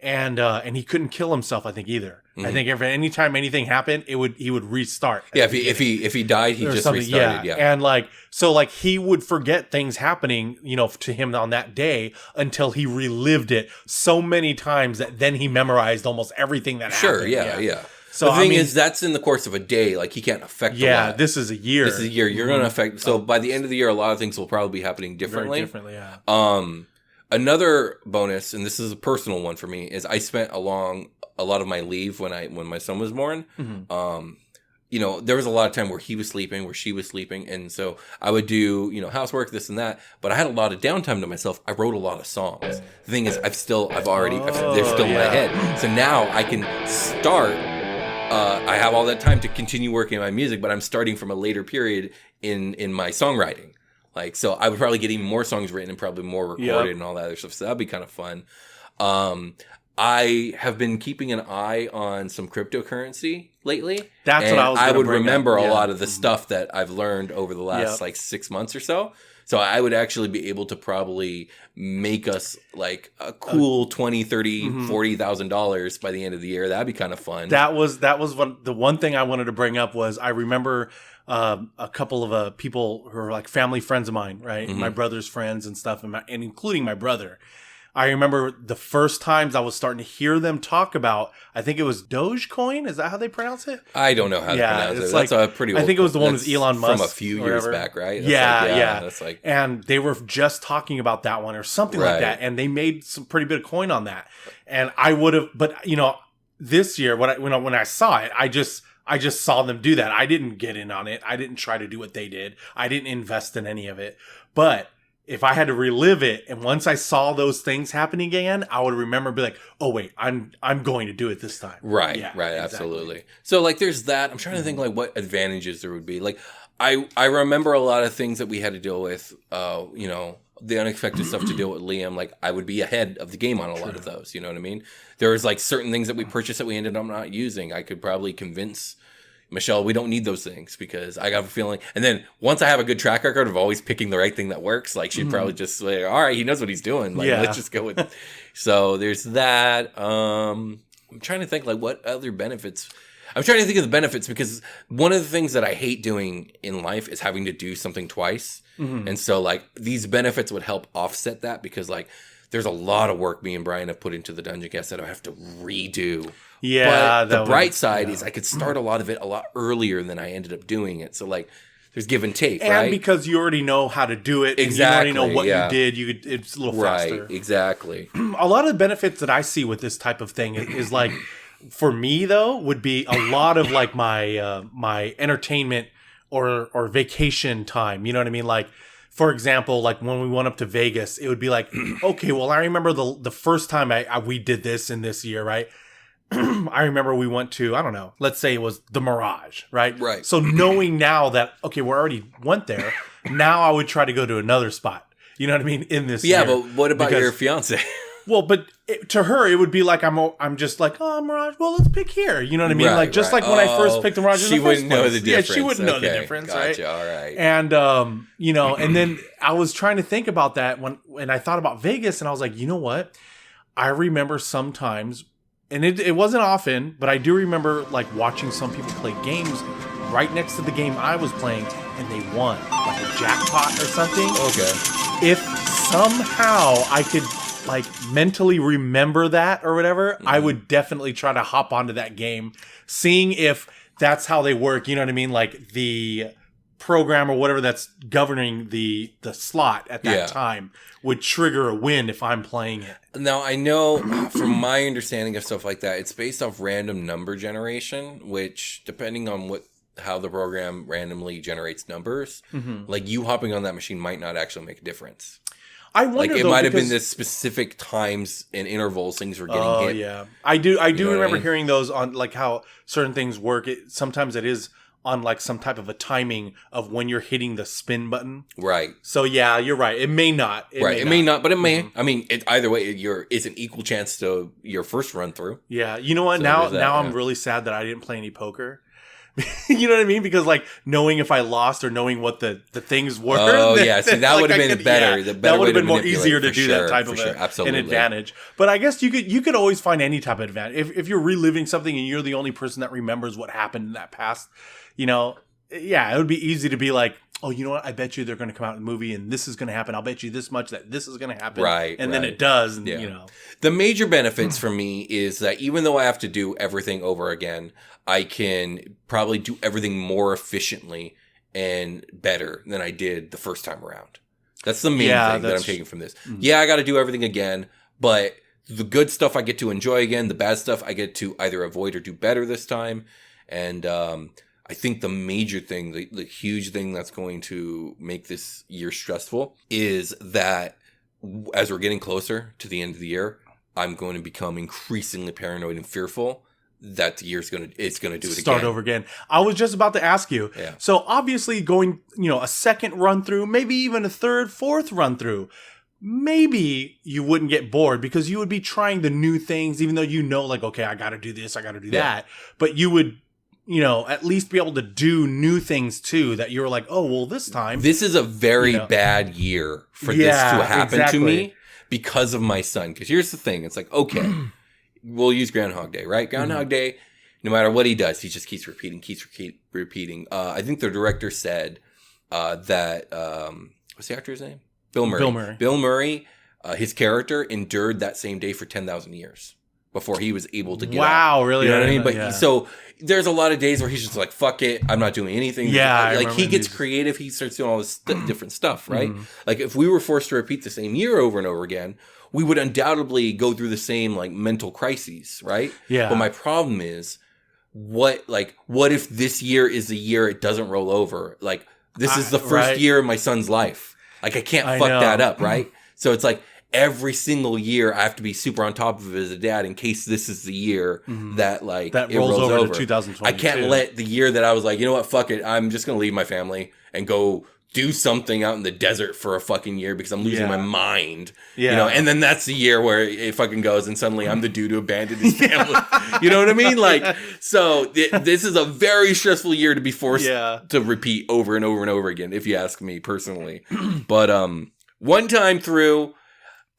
and he couldn't kill himself, I think, either. I think anytime anything happened, he would restart. Yeah, if he died, he just restarted. Yeah. And so he would forget things happening, to him on that day until he relived it so many times that then he memorized almost everything that happened. Sure, yeah. So the thing is, that's in the course of a day. Like, he can't affect a lot. This is a year. You're going to affect. So by the end of the year, a lot of things will probably be happening differently. Very differently, yeah. Another bonus, and this is a personal one for me, is I spent a lot of my leave when my son was born. There was a lot of time where he was sleeping, where she was sleeping, and so I would do housework, this and that. But I had a lot of downtime to myself. I wrote a lot of songs. The thing is, they're still in my head. So now I can start. I have all that time to continue working on my music, but I'm starting from a later period in my songwriting. So I would probably get even more songs written and probably more recorded and all that other stuff. So that'd be kind of fun. I have been keeping an eye on some cryptocurrency lately. That's what I was going to bring remember up. a lot of the stuff that I've learned over the last 6 months or so. So I would actually be able to probably make us a cool $20,000, $30,000, $40,000 by the end of the year. That'd be kind of fun. That was the one thing I wanted to bring up was I remember a couple of people who are family friends of mine, right? My brother's friends and stuff, and including my brother. I remember the first times I was starting to hear them talk about, I think it was Dogecoin. Is that how they pronounce it? I don't know how to pronounce it. That's a pretty old, I think it was the one with Elon Musk. From a few years back, right? That's and they were just talking about that one or something like that. And they made some pretty bit of coin on that. And I would have, but this year when I saw it, I just saw them do that. I didn't get in on it. I didn't try to do what they did. I didn't invest in any of it. But if I had to relive it, and once I saw those things happening again, I would remember and be like, oh wait, I'm going to do it this time. Right, exactly. Absolutely. So there's that. I'm trying to think what advantages there would be. I remember a lot of things that we had to deal with, the unexpected stuff to deal with Liam. I would be ahead of the game on a lot of those, you know what I mean? There was certain things that we purchased that we ended up not using. I could probably convince Michelle, we don't need those things because I got a feeling. And then once I have a good track record of always picking the right thing that works, she'd probably just say, all right, he knows what he's doing. Let's just go with it. So there's that. I'm trying to think what other benefits. I'm trying to think of the benefits because one of the things that I hate doing in life is having to do something twice. And so these benefits would help offset that because there's a lot of work me and Brian have put into the Dungeon Cast that I have to redo. Yeah. But the bright side is I could start a lot of it a lot earlier than I ended up doing it. So there's give and take, right? And because you already know how to do it. Exactly. And you already know what you did. It's a little faster. Right. Exactly. A lot of the benefits that I see with this type of thing is for me though, would be a lot of my entertainment or vacation time. You know what I mean? For example, when we went up to Vegas, it would be okay, well, I remember the first time we did this in this year, right? I remember we went to, I don't know, let's say it was the Mirage, right? Right. So knowing now that, okay, we already went there, now I would try to go to another spot. You know what I mean? In this year. But what about your fiance? Well, but to her, it would be I'm just oh, Mirage, well, let's pick here. You know what I mean? When I first picked the Mirage, she wouldn't know the difference. Yeah, she wouldn't know the difference, gotcha, right? All right. And, and then I was trying to think about that when I thought about Vegas, and I was like, you know what? I remember sometimes, and it wasn't often, but I do remember watching some people play games right next to the game I was playing, and they won a jackpot or something. Okay. If somehow I could mentally remember that or whatever, I would definitely try to hop onto that game, seeing if that's how they work. You know what I mean? The program or whatever that's governing the slot at that time would trigger a win if I'm playing it. Now, I know from my understanding of stuff like that, it's based off random number generation, which depending on how the program randomly generates numbers, you hopping on that machine might not actually make a difference. I wonder. It might have been this specific times and intervals things were getting hit. Oh yeah, I do remember hearing those on how certain things work. Sometimes it is on some type of a timing of when you're hitting the spin button. Right. So yeah, you're right. It may not. It may not, but it may. I mean, either way, it's an equal chance to your first run through. Yeah. You know what? So now I'm really sad that I didn't play any poker. You know what I mean? Because like knowing if I lost or knowing what the things were. Oh yeah, see that would have been better. Yeah, the better that would have been more manipulate, easier to do sure, that type of an advantage. But I guess you could always find any type of advantage if you're reliving something and you're the only person that remembers what happened in that past. You know, yeah, it would be easy to be like, oh, you know what? I bet you they're going to come out in the movie and this is going to happen. I'll bet you this much that this is going to happen. Right. And then it does. And, The major benefits for me is that even though I have to do everything over again, I can probably do everything more efficiently and better than I did the first time around. That's the main thing that I'm taking from this. Mm-hmm. Yeah, I got to do everything again, but the good stuff I get to enjoy again. The bad stuff I get to either avoid or do better this time. And I think the major thing, the huge thing that's going to make this year stressful is that as we're getting closer to the end of the year, I'm going to become increasingly paranoid and fearful that the year's going to do it again. Start over again. I was just about to ask you. Yeah. So obviously going, a second run through, maybe even a third, fourth run through, maybe you wouldn't get bored because you would be trying the new things, even though like, okay, I got to do this, I got to do that. But you would, at least be able to do new things too that you're like, oh, well, this time. This is a very bad year for this to happen to me because of my son. Because here's the thing. It's like, okay, we'll use Groundhog Day, right? Groundhog Day, no matter what he does, he just keeps repeating. I think the director said that, what's the actor's name? Bill Murray. Bill Murray, his character endured that same day for 10,000 years. Before he was able to get out. Really? You know what I mean? But so there's a lot of days where he's just like, fuck it, I'm not doing anything. Yeah. Like he gets creative, he starts doing all this different stuff, right? Like if we were forced to repeat the same year over and over again, we would undoubtedly go through the same like mental crises, right? Yeah. But my problem is what if this year is the year it doesn't roll over? Like this is the first year of my son's life. Like I can't fuck that up, right? So it's like, every single year, I have to be super on top of it as a dad in case this is the year that it rolls over to 2022. I can't let the year that I was like, you know what, fuck it, I'm just gonna leave my family and go do something out in the desert for a fucking year because I'm losing my mind. Yeah. And then that's the year where it fucking goes and suddenly I'm the dude who abandoned his family. You know what I mean? Like, so this is a very stressful year to be forced to repeat over and over and over again, if you ask me personally. But one time through,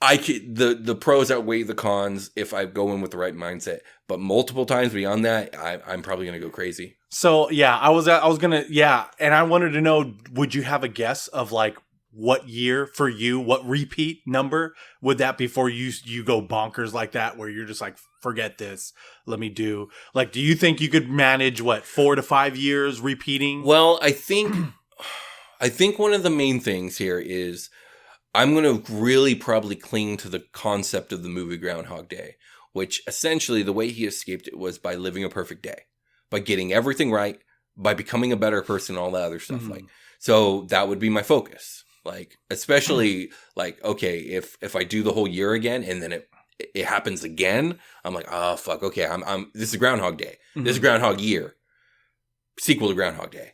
the pros outweigh the cons if I go in with the right mindset. But multiple times beyond that, I'm probably going to go crazy. So, yeah, I was going to, and I wanted to know, would you have a guess of like what year for you, what repeat number would that be before you go bonkers like that, where you're just like, forget this, let me do, like, do you think you could manage 4 to 5 years repeating? Well, I think one of the main things here is, I'm going to really probably cling to the concept of the movie Groundhog Day, which essentially the way he escaped it was by living a perfect day, by getting everything right, by becoming a better person, all that other stuff. Like, so that would be my focus. Like, especially like, okay, if I do the whole year again and then it happens again, I'm like, oh fuck, okay, this is Groundhog Day. This is Groundhog Year, sequel to Groundhog Day.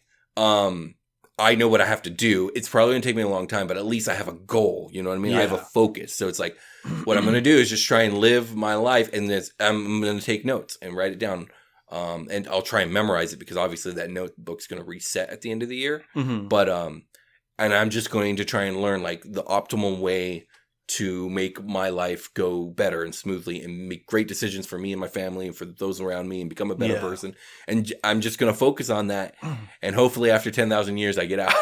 I know what I have to do. It's probably going to take me a long time, but at least I have a goal. You know what I mean? I have a focus. So it's like, what I'm going to do is just try and live my life. And I'm going to take notes and write it down. And I'll try and memorize it because obviously that notebook's going to reset at the end of the year. But, and I'm just going to try and learn like the optimal way to make my life go better and smoothly and make great decisions for me and my family and for those around me and become a better person. And I'm just going to focus on that. And hopefully after 10,000 years, I get out.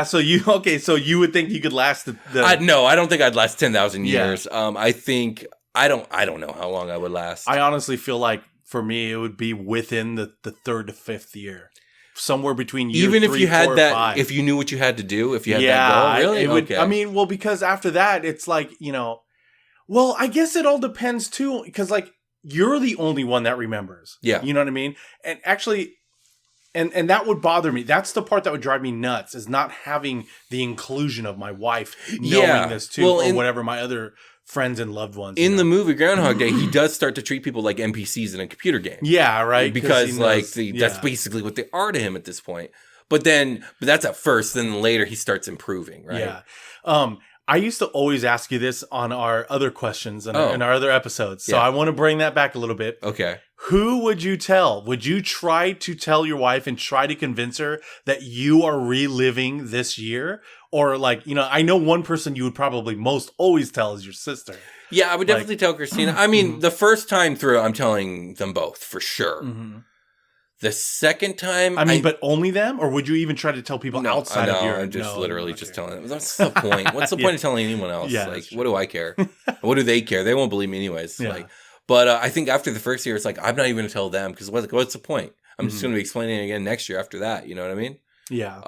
So you would think you could last No, I don't think I'd last 10,000 years. I think, I don't know how long I would last. I honestly feel like for me, it would be within the third to fifth year. Somewhere between year even 3, if you had 4, that 5. If you knew what you had to do, if you had that goal, really? It would, I mean, well, because after that it's like, well, I guess it all depends too, because like you're the only one that remembers. Yeah. You know what I mean? And actually, and that would bother me. That's the part that would drive me nuts, is not having the inclusion of my wife knowing this too, or whatever, my other friends and loved ones. In the movie Groundhog Day, he does start to treat people like NPCs in a computer game. Yeah, right. Because that's basically what they are to him at this point. But that's at first. Then later he starts improving, right? Yeah. I used to always ask you this on our other questions and in our other episodes. So Yeah. I want to bring that back a little bit. Okay. Who would you tell? Would you try to tell your wife and try to convince her that you are reliving this year? Or like, I know one person you would probably most always tell is your sister. Yeah, I would definitely tell Christina. I mean, the first time through, I'm telling them both for sure. Mm-hmm. The second time, but only them, or would you even try to tell people outside of your? I'm just literally just telling them. That's the point. What's the point of telling anyone else? Yeah, like, what do I care? What do they care? They won't believe me anyways. Yeah. But I think after the first year, it's like I'm not even going to tell them because what's the point? I'm just going to be explaining it again next year after that. You know what I mean? Yeah.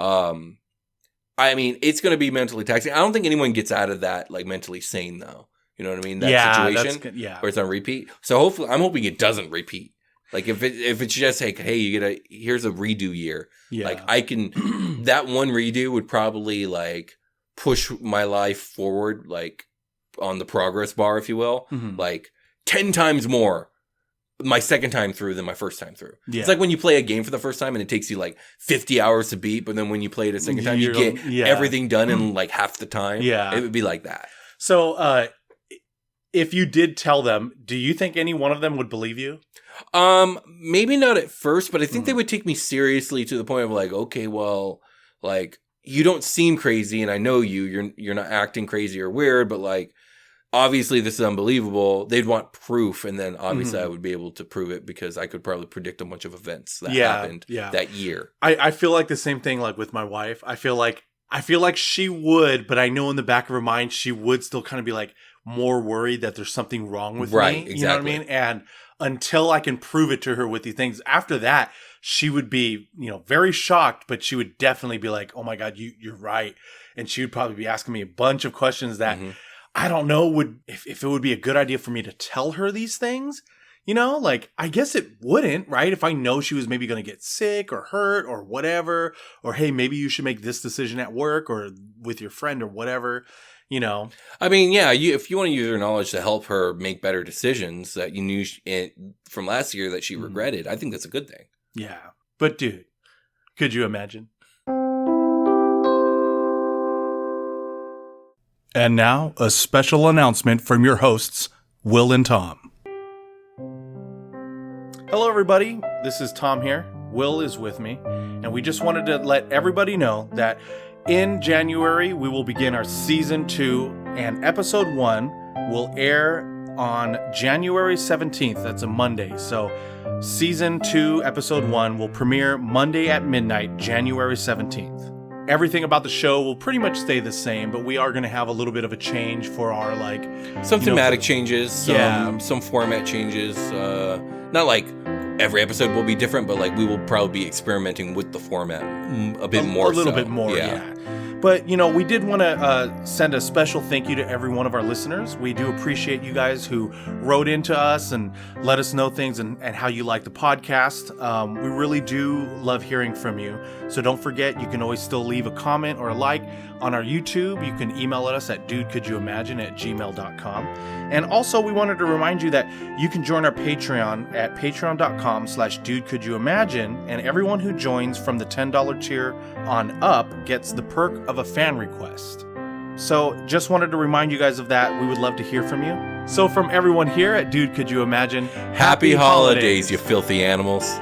I mean, it's going to be mentally taxing. I don't think anyone gets out of that like mentally sane though. You know what I mean? That situation where it's on repeat. So hopefully, I'm hoping it doesn't repeat. Like if it's just like, hey, here's a redo year. Yeah. Like I can, that one redo would probably like push my life forward, like on the progress bar, if you will, like 10 times more my second time through than my first time through. Yeah. It's like when you play a game for the first time and it takes you like 50 hours to beat, but then when you play it a second time, you get everything done in like half the time. Yeah. It would be like that. So, if you did tell them, do you think any one of them would believe you? Maybe not at first, but I think they would take me seriously to the point of like, okay, well, like you don't seem crazy, and I know you're not acting crazy or weird, but like obviously this is unbelievable. They'd want proof, and then obviously I would be able to prove it because I could probably predict a bunch of events that happened that year. I feel like the same thing like with my wife. I feel like she would, but I know in the back of her mind she would still kind of be like more worried that there's something wrong with me. Exactly. You know what I mean? And until I can prove it to her with these things, after that, she would be, very shocked, but she would definitely be like, oh my God, you're right. And she would probably be asking me a bunch of questions that I don't know if it would be a good idea for me to tell her these things. Like, I guess it wouldn't, right? If I know she was maybe going to get sick or hurt or whatever, or hey, maybe you should make this decision at work or with your friend or whatever, I mean, yeah, if you want to use her knowledge to help her make better decisions that you knew from last year that she regretted, I think that's a good thing. Yeah. But dude, could you imagine? And now, a special announcement from your hosts, Will and Tom. Hello, everybody. This is Tom here. Will is with me. And we just wanted to let everybody know that in January, we will begin our Season 2, and Episode 1 will air on January 17th. That's a Monday. So Season 2, Episode 1 will premiere Monday at midnight, January 17th. Everything about the show will pretty much stay the same, but we are going to have a little bit of a change for our, some thematic changes, some format changes. Not like every episode will be different, but we will probably be experimenting with the format a bit more. A little bit more, yeah. But, we did want to send a special thank you to every one of our listeners. We do appreciate you guys who wrote into us and let us know things and how you like the podcast. We really do love hearing from you. So don't forget, you can always still leave a comment or a like on our YouTube. You can email us at dudecouldyoimagine@gmail.com. And also, we wanted to remind you that you can join our Patreon at patreon.com/dudecouldyoimagine. And everyone who joins from the $10 tier on up gets the perk of a fan request. So just wanted to remind you guys of that. We would love to hear from you. So from everyone here at Dude Could You Imagine, happy holidays, you filthy animals.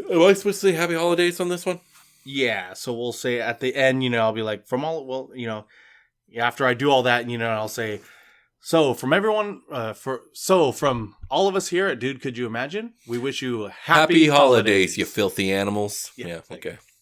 Am I supposed to say happy holidays on this one? Yeah. So we'll say at the end, I'll be like, after I do all that, I'll say, so from everyone, from all of us here at Dude, Could You Imagine? We wish you happy holidays, you filthy animals. Yeah. Okay.